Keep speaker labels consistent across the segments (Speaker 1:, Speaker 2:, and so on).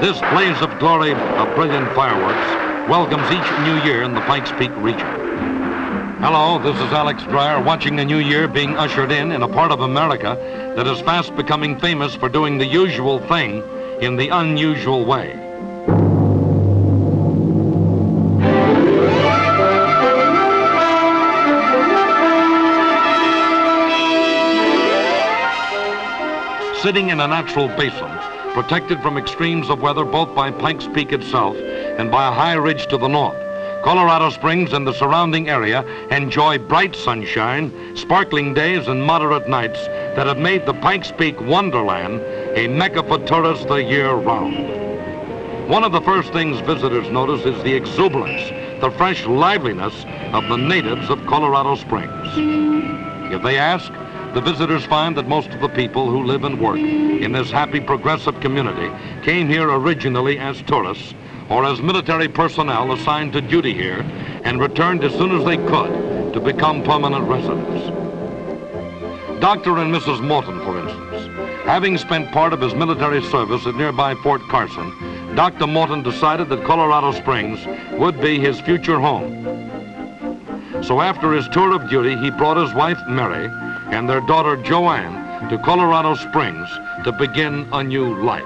Speaker 1: This blaze of glory of brilliant fireworks welcomes each new year in the Pikes Peak region. Hello, this is Alex Dreyer watching the new year being ushered in a part of America that is fast becoming famous for doing the usual thing in the unusual way. Sitting in a natural basin, protected from extremes of weather both by Pikes Peak itself and by a high ridge to the north, Colorado Springs and the surrounding area enjoy bright sunshine, sparkling days, and moderate nights that have made the Pikes Peak Wonderland a mecca for tourists the year round. One of the first things visitors notice is the exuberance, the fresh liveliness of the natives of Colorado Springs. If they ask, the visitors find that most of the people who live and work in this happy, progressive community came here originally as tourists or as military personnel assigned to duty here and returned as soon as they could to become permanent residents. Dr. and Mrs. Morton, for instance, having spent part of his military service at nearby Fort Carson, Dr. Morton decided that Colorado Springs would be his future home. So after his tour of duty, he brought his wife, Mary, and their daughter Joanne to Colorado Springs to begin a new life.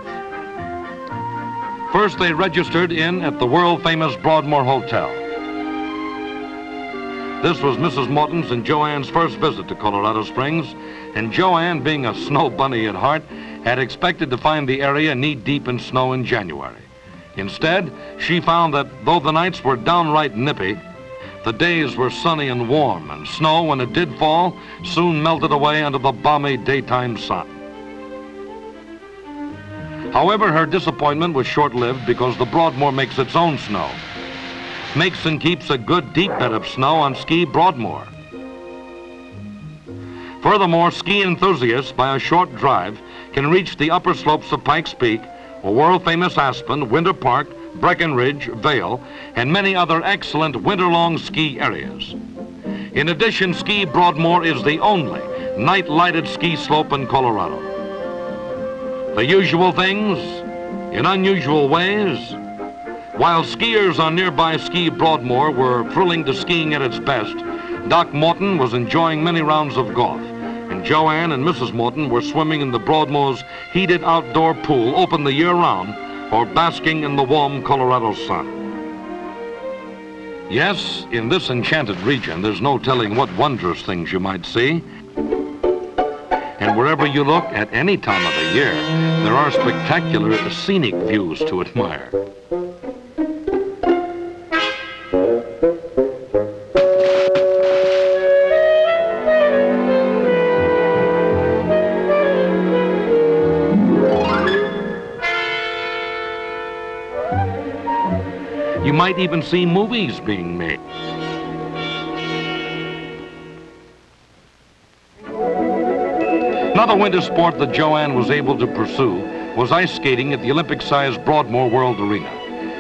Speaker 1: First, they registered in at the world-famous Broadmoor Hotel. This was Mrs. Morton's and Joanne's first visit to Colorado Springs, and Joanne, being a snow bunny at heart, had expected to find the area knee-deep in snow in January. Instead, she found that though the nights were downright nippy, the days were sunny and warm, and snow, when it did fall, soon melted away under the balmy daytime sun. However, her disappointment was short-lived because the Broadmoor makes its own snow. Makes and keeps a good deep bed of snow on ski Broadmoor. Furthermore, ski enthusiasts, by a short drive, can reach the upper slopes of Pikes Peak, a world-famous Aspen, Winter Park, Breckenridge, Vail, and many other excellent winter-long ski areas. In addition, Ski Broadmoor is the only night-lighted ski slope in Colorado. The usual things in unusual ways. While skiers on nearby Ski Broadmoor were thrilling to skiing at its best, Doc Morton was enjoying many rounds of golf, and Joanne and Mrs. Morton were swimming in the Broadmoor's heated outdoor pool open the year round, or basking in the warm Colorado sun. Yes, in this enchanted region, there's no telling what wondrous things you might see. And wherever you look at any time of the year, there are spectacular scenic views to admire. You might even see movies being made. Another winter sport that Joanne was able to pursue was ice skating at the Olympic-sized Broadmoor World Arena.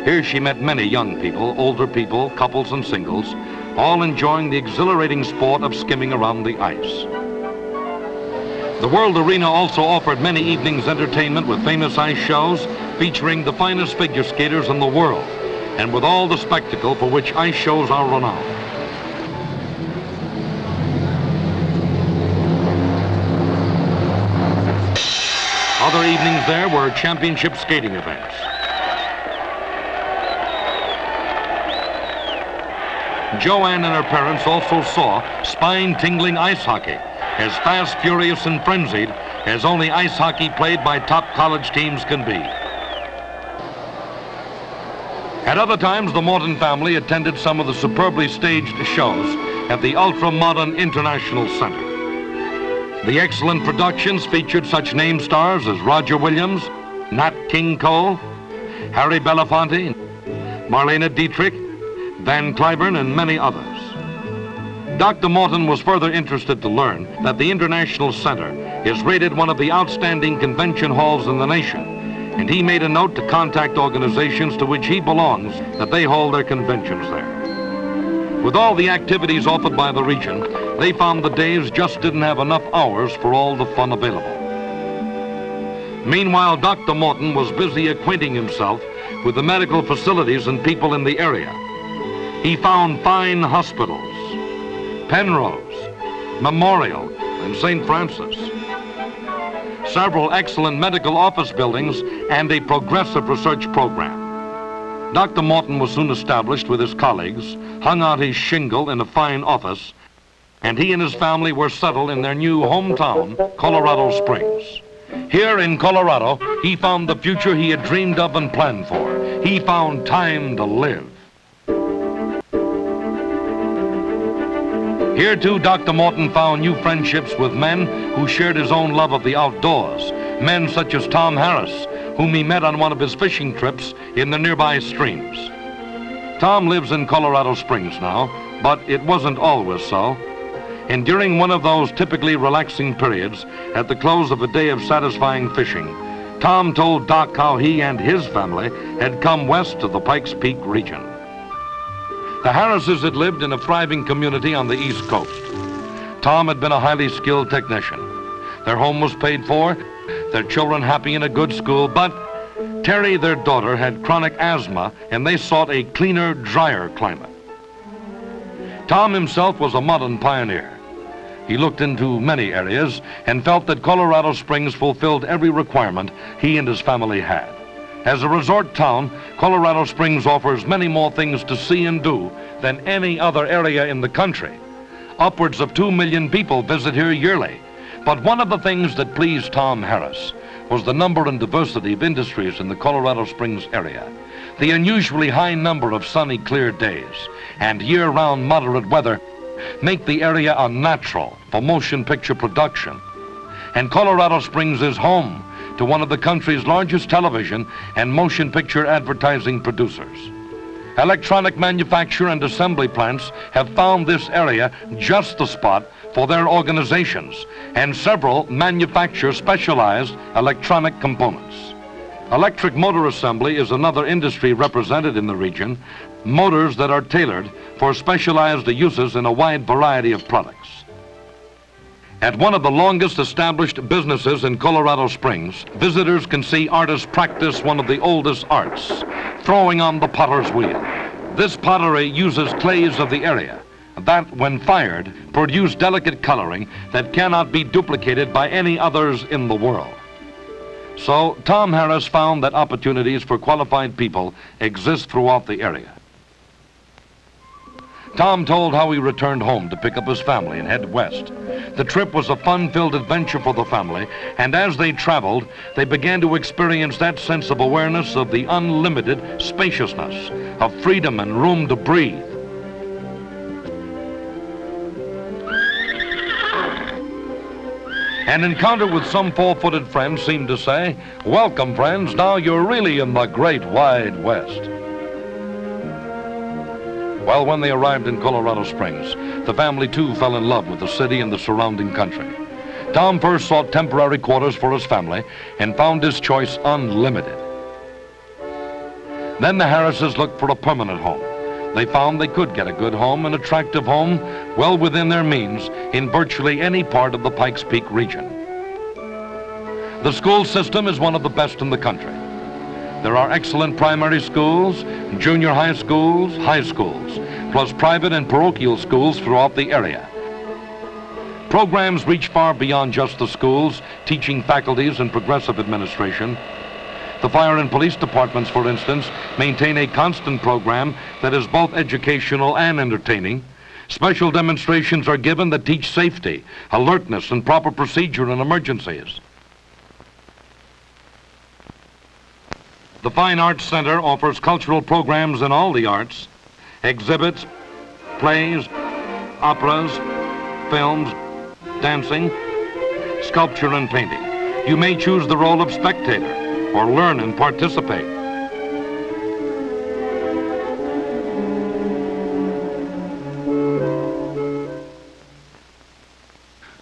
Speaker 1: Here she met many young people, older people, couples and singles, all enjoying the exhilarating sport of skimming around the ice. The World Arena also offered many evenings' entertainment with famous ice shows featuring the finest figure skaters in the world, and with all the spectacle for which ice shows are renowned. Other evenings there were championship skating events. Joanne and her parents also saw spine-tingling ice hockey, as fast, furious, and frenzied as only ice hockey played by top college teams can be. At other times, the Morton family attended some of the superbly staged shows at the ultra-modern International Center. The excellent productions featured such name stars as Roger Williams, Nat King Cole, Harry Belafonte, Marlene Dietrich, Van Cliburn, and many others. Dr. Morton was further interested to learn that the International Center is rated one of the outstanding convention halls in the nation, and he made a note to contact organizations to which he belongs that they hold their conventions there. With all the activities offered by the region, they found the days just didn't have enough hours for all the fun available. Meanwhile, Dr. Morton was busy acquainting himself with the medical facilities and people in the area. He found fine hospitals, Penrose, Memorial, and St. Francis, several excellent medical office buildings, and a progressive research program. Dr. Morton was soon established with his colleagues, hung out his shingle in a fine office, and he and his family were settled in their new hometown, Colorado Springs. Here in Colorado, he found the future he had dreamed of and planned for. He found time to live. Here, too, Dr. Morton found new friendships with men who shared his own love of the outdoors, men such as Tom Harris, whom he met on one of his fishing trips in the nearby streams. Tom lives in Colorado Springs now, but it wasn't always so. And during one of those typically relaxing periods, at the close of a day of satisfying fishing, Tom told Doc how he and his family had come west to the Pikes Peak region. The Harrises had lived in a thriving community on the East Coast. Tom had been a highly skilled technician. Their home was paid for, their children happy in a good school, but Terry, their daughter, had chronic asthma, and they sought a cleaner, drier climate. Tom himself was a modern pioneer. He looked into many areas and felt that Colorado Springs fulfilled every requirement he and his family had. As a resort town, Colorado Springs offers many more things to see and do than any other area in the country. Upwards of 2 million people visit here yearly. But one of the things that pleased Tom Harris was the number and diversity of industries in the Colorado Springs area. The unusually high number of sunny, clear days and year-round moderate weather make the area unnatural for motion picture production. And Colorado Springs is home to one of the country's largest television and motion picture advertising producers. Electronic manufacture and assembly plants have found this area just the spot for their organizations, and several manufacture specialized electronic components. Electric motor assembly is another industry represented in the region, motors that are tailored for specialized uses in a wide variety of products. At one of the longest established businesses in Colorado Springs, visitors can see artists practice one of the oldest arts, throwing on the potter's wheel. This pottery uses clays of the area that, when fired, produce delicate coloring that cannot be duplicated by any others in the world. So Tom Harris found that opportunities for qualified people exist throughout the area. Tom told how he returned home to pick up his family and head west. The trip was a fun-filled adventure for the family, and as they traveled, they began to experience that sense of awareness of the unlimited spaciousness, of freedom and room to breathe. An encounter with some four-footed friends seemed to say, "Welcome, friends, now you're really in the great wide West." Well, when they arrived in Colorado Springs, the family too fell in love with the city and the surrounding country. Tom first sought temporary quarters for his family and found his choice unlimited. Then the Harrises looked for a permanent home. They found they could get a good home, an attractive home, well within their means in virtually any part of the Pikes Peak region. The school system is one of the best in the country. There are excellent primary schools, junior high schools, plus private and parochial schools throughout the area. Programs reach far beyond just the schools, teaching faculties, and progressive administration. The fire and police departments, for instance, maintain a constant program that is both educational and entertaining. Special demonstrations are given that teach safety, alertness, and proper procedure in emergencies. The Fine Arts Center offers cultural programs in all the arts, exhibits, plays, operas, films, dancing, sculpture, and painting. You may choose the role of spectator or learn and participate.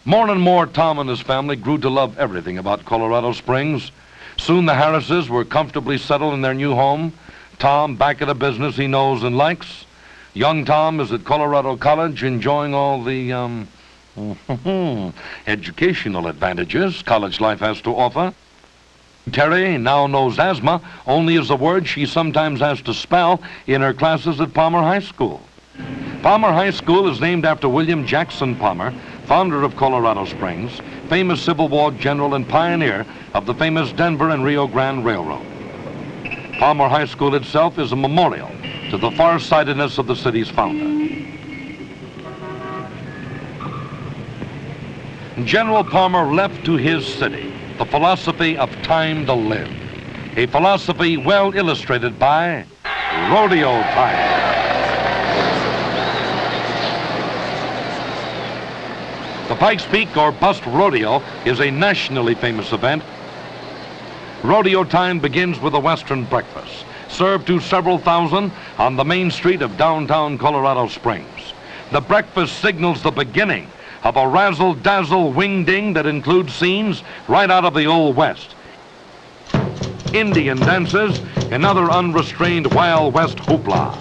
Speaker 1: More and more, Tom and his family grew to love everything about Colorado Springs. Soon the Harrises were comfortably settled in their new home. Tom back at a business he knows and likes. Young Tom is at Colorado College enjoying all the educational advantages college life has to offer. Terry now knows asthma only as a word she sometimes has to spell in her classes at Palmer High School. Palmer High School is named after William Jackson Palmer, founder of Colorado Springs, famous Civil War general and pioneer of the famous Denver and Rio Grande Railroad. Palmer High School itself is a memorial to the far-sightedness of the city's founder. General Palmer left to his city the philosophy of time to live, a philosophy well illustrated by rodeo time. The Pikes Peak or Bust Rodeo is a nationally famous event. Rodeo time begins with a Western breakfast, served to several thousand on the main street of downtown Colorado Springs. The breakfast signals the beginning of a razzle-dazzle wing-ding that includes scenes right out of the Old West. Indian dances and other unrestrained Wild West hoopla.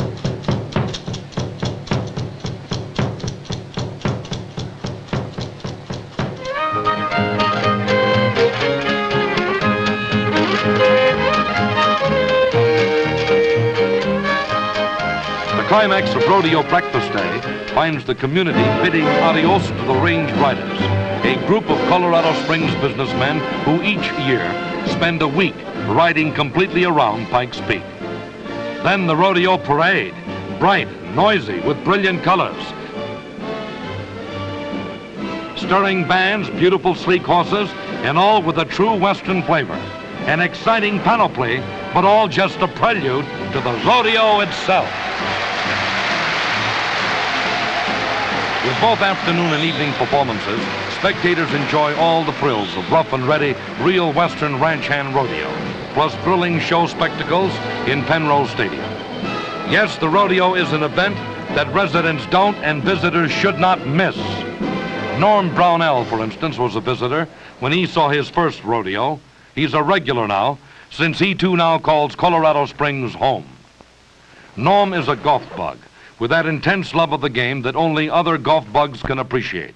Speaker 1: The climax of Rodeo Breakfast Day finds the community bidding adios to the range riders, a group of Colorado Springs businessmen who each year spend a week riding completely around Pikes Peak. Then the rodeo parade, bright, noisy, with brilliant colors. Stirring bands, beautiful sleek horses, and all with a true Western flavor. An exciting panoply, but all just a prelude to the rodeo itself. With both afternoon and evening performances, spectators enjoy all the thrills of rough and ready, real Western ranch hand rodeo, plus thrilling show spectacles in Penrose Stadium. Yes, the rodeo is an event that residents don't and visitors should not miss. Norm Brownell, for instance, was a visitor when he saw his first rodeo. He's a regular now, since he too now calls Colorado Springs home. Norm is a golf bug, with that intense love of the game that only other golf bugs can appreciate.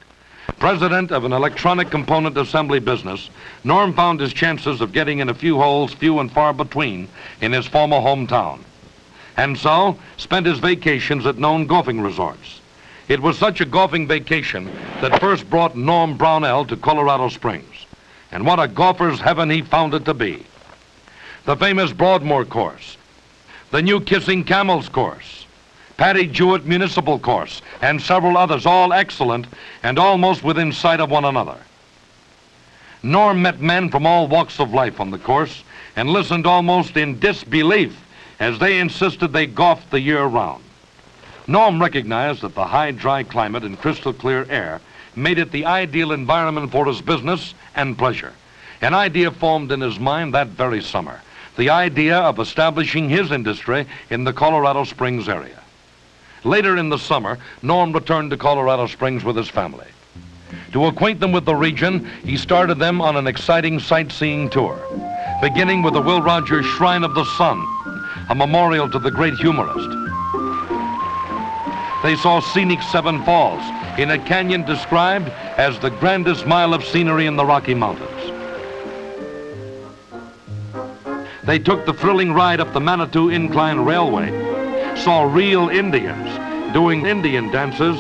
Speaker 1: President of an electronic component assembly business, Norm found his chances of getting in a few holes few and far between in his former hometown, and so spent his vacations at known golfing resorts. It was such a golfing vacation that first brought Norm Brownell to Colorado Springs, and what a golfer's heaven he found it to be. The famous Broadmoor course, the new Kissing Camels course, Patty Jewett Municipal Course, and several others, all excellent and almost within sight of one another. Norm met men from all walks of life on the course and listened almost in disbelief as they insisted they golfed the year round. Norm recognized that the high, dry climate and crystal clear air made it the ideal environment for his business and pleasure. An idea formed in his mind that very summer, the idea of establishing his industry in the Colorado Springs area. Later in the summer, Norm returned to Colorado Springs with his family. To acquaint them with the region, he started them on an exciting sightseeing tour, beginning with the Will Rogers Shrine of the Sun, a memorial to the great humorist. They saw scenic Seven Falls in a canyon described as the grandest mile of scenery in the Rocky Mountains. They took the thrilling ride up the Manitou Incline Railway, saw real Indians doing Indian dances,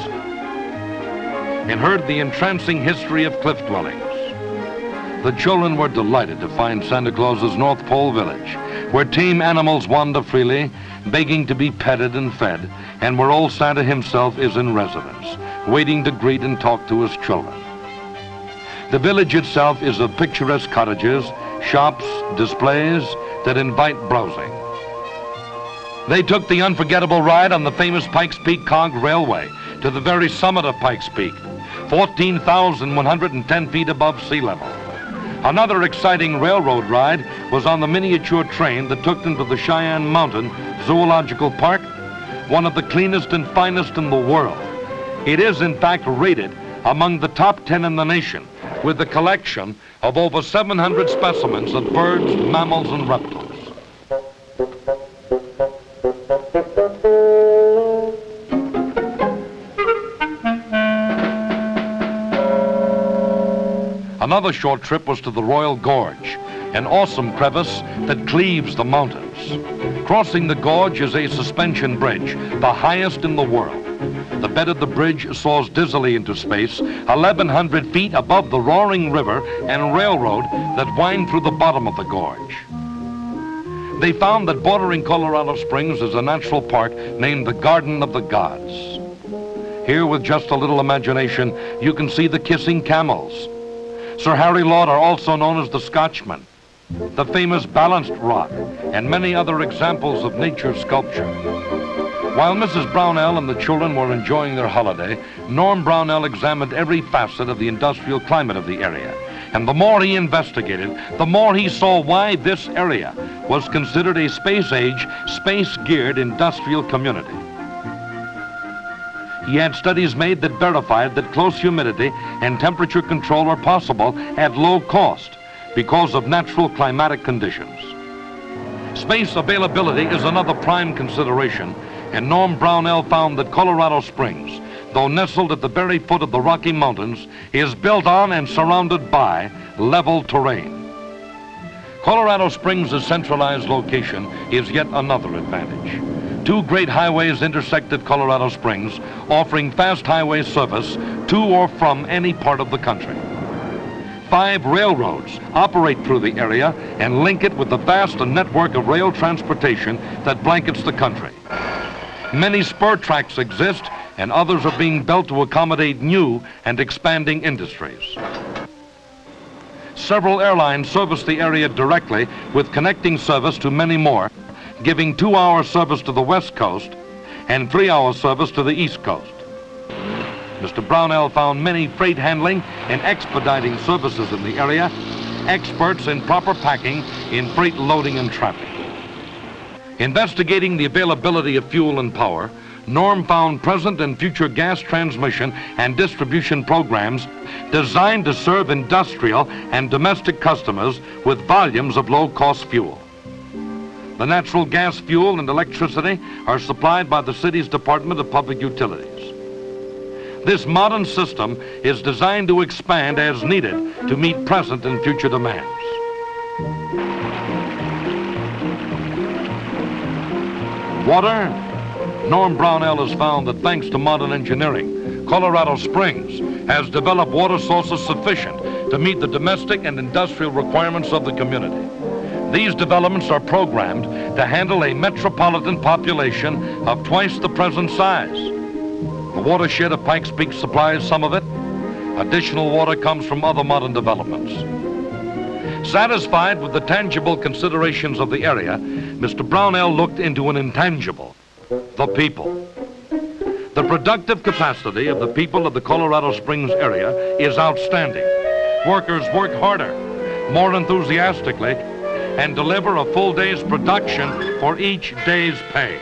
Speaker 1: and heard the entrancing history of cliff dwellings. The children were delighted to find Santa Claus's North Pole village, where tame animals wander freely, begging to be petted and fed, and where old Santa himself is in residence, waiting to greet and talk to his children. The village itself is of picturesque cottages, shops, displays that invite browsing. They took the unforgettable ride on the famous Pikes Peak Cog Railway to the very summit of Pikes Peak, 14,110 feet above sea level. Another exciting railroad ride was on the miniature train that took them to the Cheyenne Mountain Zoological Park, one of the cleanest and finest in the world. It is, in fact, rated among the top 10 in the nation, with a collection of over 700 specimens of birds, mammals, and reptiles. Another short trip was to the Royal Gorge, an awesome crevice that cleaves the mountains. Crossing the gorge is a suspension bridge, the highest in the world. The bed of the bridge soars dizzily into space, 1,100 feet above the roaring river and railroad that wind through the bottom of the gorge. They found that bordering Colorado Springs is a natural park named the Garden of the Gods. Here, with just a little imagination, you can see the kissing camels. Sir Harry Lauder, also known as the Scotchman, the famous Balanced Rock, and many other examples of nature sculpture. While Mrs. Brownell and the children were enjoying their holiday, Norm Brownell examined every facet of the industrial climate of the area. And the more he investigated, the more he saw why this area was considered a space-age, space-geared industrial community. He had studies made that verified that close humidity and temperature control are possible at low cost because of natural climatic conditions. Space availability is another prime consideration, and Norm Brownell found that Colorado Springs, though nestled at the very foot of the Rocky Mountains, is built on and surrounded by level terrain. Colorado Springs' centralized location is yet another advantage. Two great highways intersected Colorado Springs, offering fast highway service to or from any part of the country. 5 railroads operate through the area and link it with the vast network of rail transportation that blankets the country. Many spur tracks exist, and others are being built to accommodate new and expanding industries. Several airlines service the area directly, with connecting service to many more, giving 2-hour service to the West Coast and 3-hour service to the East Coast. Mr. Brownell found many freight handling and expediting services in the area, experts in proper packing in freight loading and traffic. Investigating the availability of fuel and power, Norm found present and future gas transmission and distribution programs designed to serve industrial and domestic customers with volumes of low-cost fuel. The natural gas fuel and electricity are supplied by the city's Department of Public Utilities. This modern system is designed to expand as needed to meet present and future demands. Water? Norm Brownell has found that thanks to modern engineering, Colorado Springs has developed water sources sufficient to meet the domestic and industrial requirements of the community. These developments are programmed to handle a metropolitan population of twice the present size. The watershed of Pikes Peak supplies some of it. Additional water comes from other modern developments. Satisfied with the tangible considerations of the area, Mr. Brownell looked into an intangible, the people. The productive capacity of the people of the Colorado Springs area is outstanding. Workers work harder, more enthusiastically, and deliver a full day's production for each day's pay.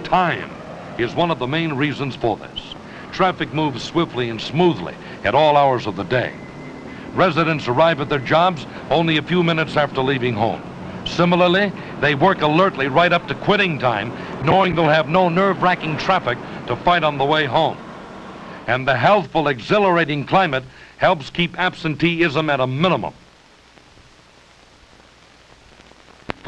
Speaker 1: Time is one of the main reasons for this. Traffic moves swiftly and smoothly at all hours of the day. Residents arrive at their jobs only a few minutes after leaving home. Similarly, they work alertly right up to quitting time, knowing they'll have no nerve-wracking traffic to fight on the way home. And the healthful, exhilarating climate helps keep absenteeism at a minimum.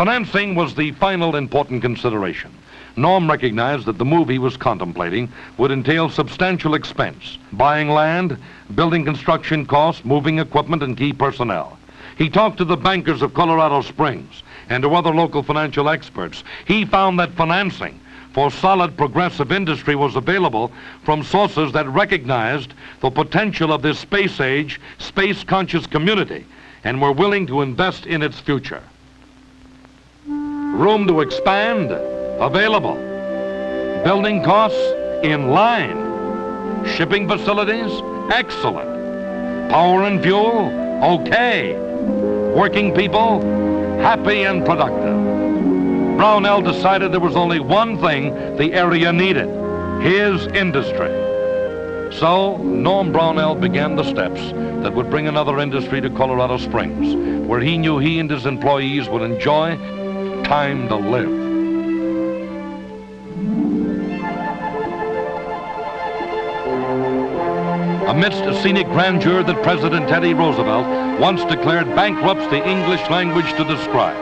Speaker 1: Financing was the final important consideration. Norm recognized that the move he was contemplating would entail substantial expense, buying land, building construction costs, moving equipment, and key personnel. He talked to the bankers of Colorado Springs and to other local financial experts. He found that financing for solid progressive industry was available from sources that recognized the potential of this space-age, space-conscious community and were willing to invest in its future. Room to expand? Available. Building costs? In line. Shipping facilities? Excellent. Power and fuel? Okay. Working people? Happy and productive. Brownell decided there was only one thing the area needed: his industry. So Norm Brownell began the steps that would bring another industry to Colorado Springs, where he knew he and his employees would enjoy time to live. Amidst a scenic grandeur that President Teddy Roosevelt once declared bankrupts the English language to describe,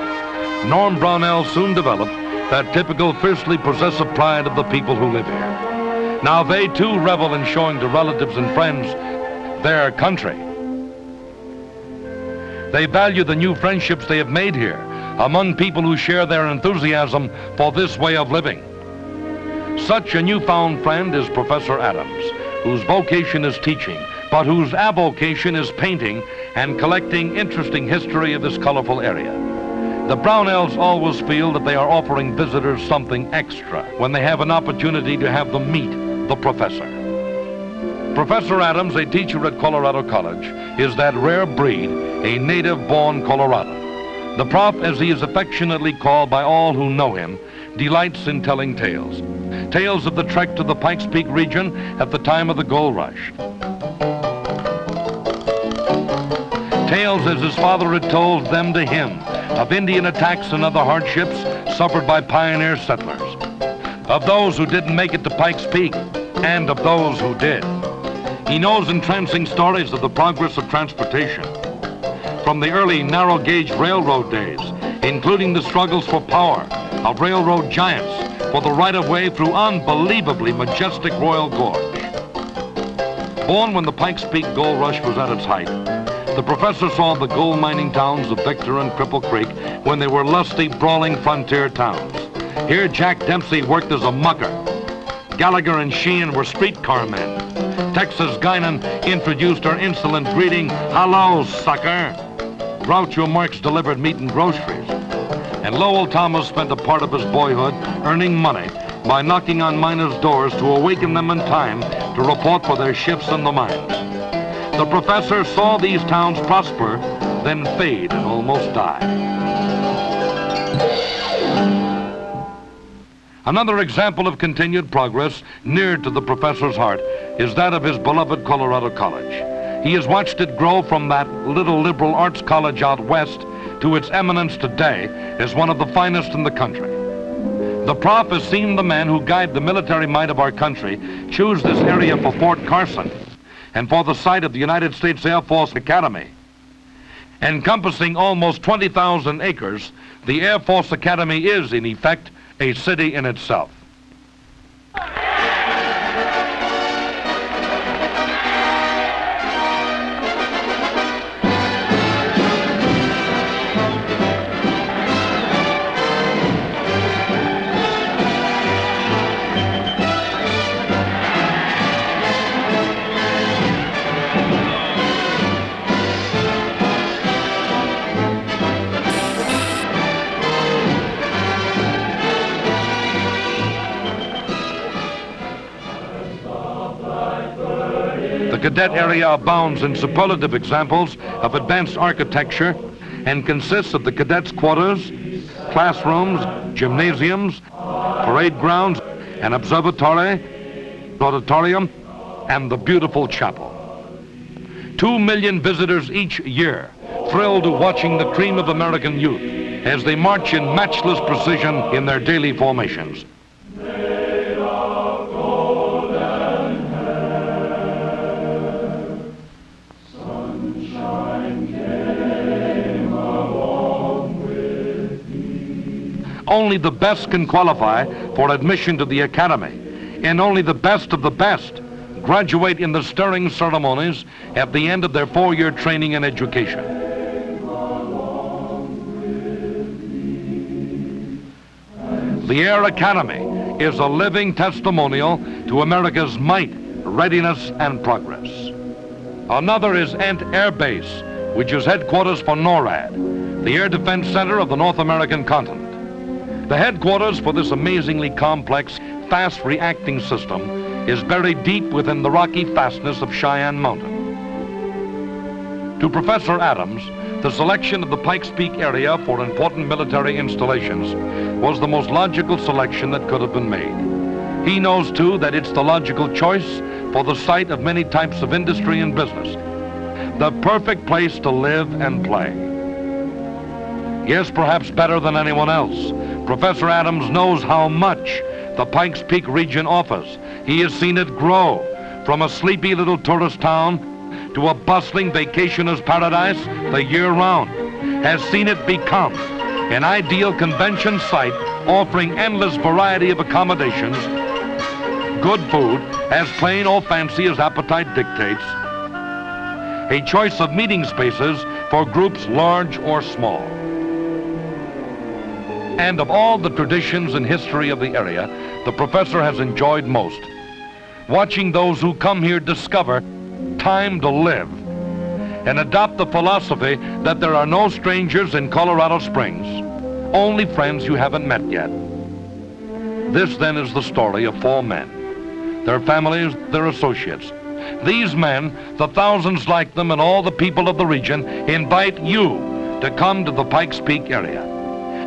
Speaker 1: Norm Brownell soon developed that typical fiercely possessive pride of the people who live here. Now they too revel in showing to relatives and friends their country. They value the new friendships they have made here among people who share their enthusiasm for this way of living. Such a newfound friend is Professor Adams, whose vocation is teaching, but whose avocation is painting and collecting interesting history of this colorful area. The Brownells always feel that they are offering visitors something extra when they have an opportunity to have them meet the professor. Professor Adams, a teacher at Colorado College, is that rare breed, a native-born Colorado. The Prof, as he is affectionately called by all who know him, delights in telling tales. Tales of the trek to the Pikes Peak region at the time of the gold rush. Tales as his father had told them to him of Indian attacks and other hardships suffered by pioneer settlers, of those who didn't make it to Pikes Peak, and of those who did. He knows entrancing stories of the progress of transportation, from the early narrow-gauge railroad days, including the struggles for power of railroad giants for the right-of-way through unbelievably majestic Royal Gorge. Born when the Pikes Peak gold rush was at its height, the professor saw the gold mining towns of Victor and Cripple Creek when they were lusty, brawling frontier towns. Here Jack Dempsey worked as a mucker. Gallagher and Sheehan were streetcar men. Texas Guinan introduced her insolent greeting, "Hello, sucker." Groucho Marx delivered meat and groceries. And Lowell Thomas spent a part of his boyhood earning money by knocking on miners' doors to awaken them in time to report for their shifts in the mines. The professor saw these towns prosper, then fade and almost die. Another example of continued progress near to the professor's heart is that of his beloved Colorado College. He has watched it grow from that little liberal arts college out west to its eminence today as one of the finest in the country. The Prof has seen the men who guide the military might of our country choose this area for Fort Carson and for the site of the United States Air Force Academy. Encompassing almost 20,000 acres, the Air Force Academy is, in effect, a city in itself. The cadet area abounds in superlative examples of advanced architecture and consists of the cadets' quarters, classrooms, gymnasiums, parade grounds, an observatory, auditorium, and the beautiful chapel. 2 million visitors each year, thrilled to watching the cream of American youth as they march in matchless precision in their daily formations. only the best can qualify for admission to the academy, and only the best of the best graduate in the stirring ceremonies at the end of their 4-year training and education. The Air Academy is a living testimonial to America's might, readiness, and progress. Another is Ent Air Base, which is headquarters for NORAD, the Air Defense Center of the North American continent. The headquarters for this amazingly complex, fast-reacting system is buried deep within the rocky fastness of Cheyenne Mountain. To Professor Adams, the selection of the Pikes Peak area for important military installations was the most logical selection that could have been made. He knows, too, that it's the logical choice for the site of many types of industry and business, the perfect place to live and play. Yes, perhaps better than anyone else, Professor Adams knows how much the Pikes Peak region offers. He has seen it grow from a sleepy little tourist town to a bustling vacationer's paradise the year round, has seen it become an ideal convention site offering endless variety of accommodations, good food, as plain or fancy as appetite dictates, a choice of meeting spaces for groups large or small. And of all the traditions and history of the area, the professor has enjoyed most watching those who come here discover time to live and adopt the philosophy that there are no strangers in Colorado Springs, only friends you haven't met yet. This then is the story of 4 men, their families, their associates. These men, the thousands like them, and all the people of the region invite you to come to the Pikes Peak area.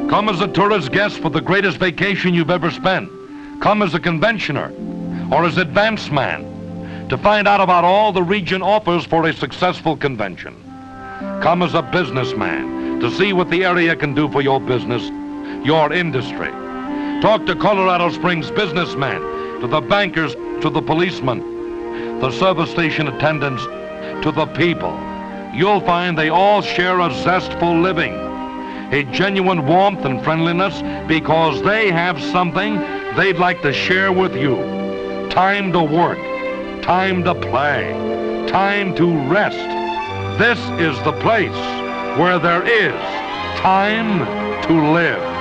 Speaker 1: Come as a tourist guest for the greatest vacation you've ever spent. Come as a conventioner or as advance man to find out about all the region offers for a successful convention. Come as a businessman to see what the area can do for your business, your industry. Talk to Colorado Springs businessmen, to the bankers, to the policemen, the service station attendants, to the people. You'll find they all share a zestful living, a genuine warmth and friendliness because they have something they'd like to share with you. Time to work, time to play, time to rest. This is the place where there is time to live.